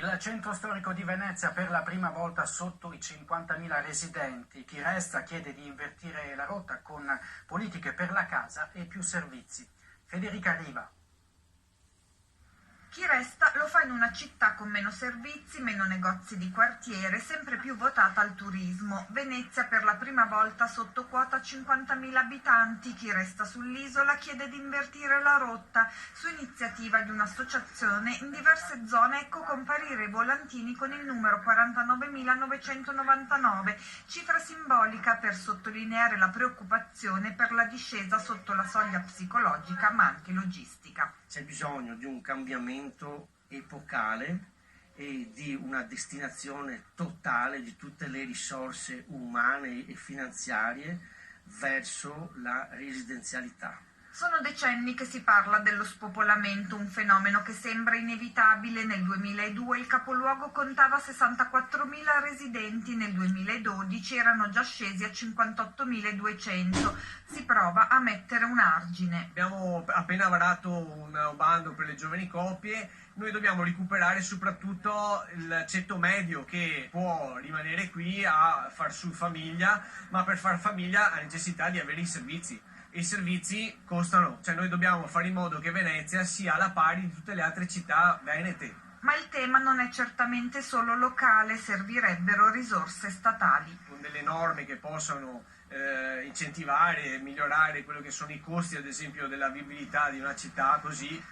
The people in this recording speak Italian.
Il centro storico di Venezia per la prima volta sotto i 50.000 residenti. Chi resta chiede di invertire la rotta con politiche per la casa e più servizi. Federica Riva. Chi resta lo fa in una città con meno servizi, meno negozi di quartiere, sempre più votata al turismo. Venezia per la prima volta sotto quota 50.000 abitanti. Chi resta sull'isola chiede di invertire la rotta. Su iniziativa di un'associazione, in diverse zone ecco comparire i volantini con il numero 49.999, cifra simbolica per sottolineare la preoccupazione per la discesa sotto la soglia psicologica ma anche logistica. C'è bisogno di un cambiamento epocale e di una destinazione totale di tutte le risorse umane e finanziarie verso la residenzialità. Sono decenni che si parla dello spopolamento, un fenomeno che sembra inevitabile. Nel 2002 il capoluogo contava 64.000 residenti, nel 2012 erano già scesi a 58.200. Si prova a mettere un argine. Abbiamo appena varato un bando per le giovani coppie. Noi dobbiamo recuperare soprattutto il ceto medio che può rimanere qui a far su famiglia, ma per far famiglia ha necessità di avere i servizi. E i servizi costano, cioè noi dobbiamo fare in modo che Venezia sia alla pari di tutte le altre città venete. Ma il tema non è certamente solo locale, servirebbero risorse statali. Con delle norme che possano incentivare e migliorare quello che sono i costi, ad esempio, della vivibilità di una città così.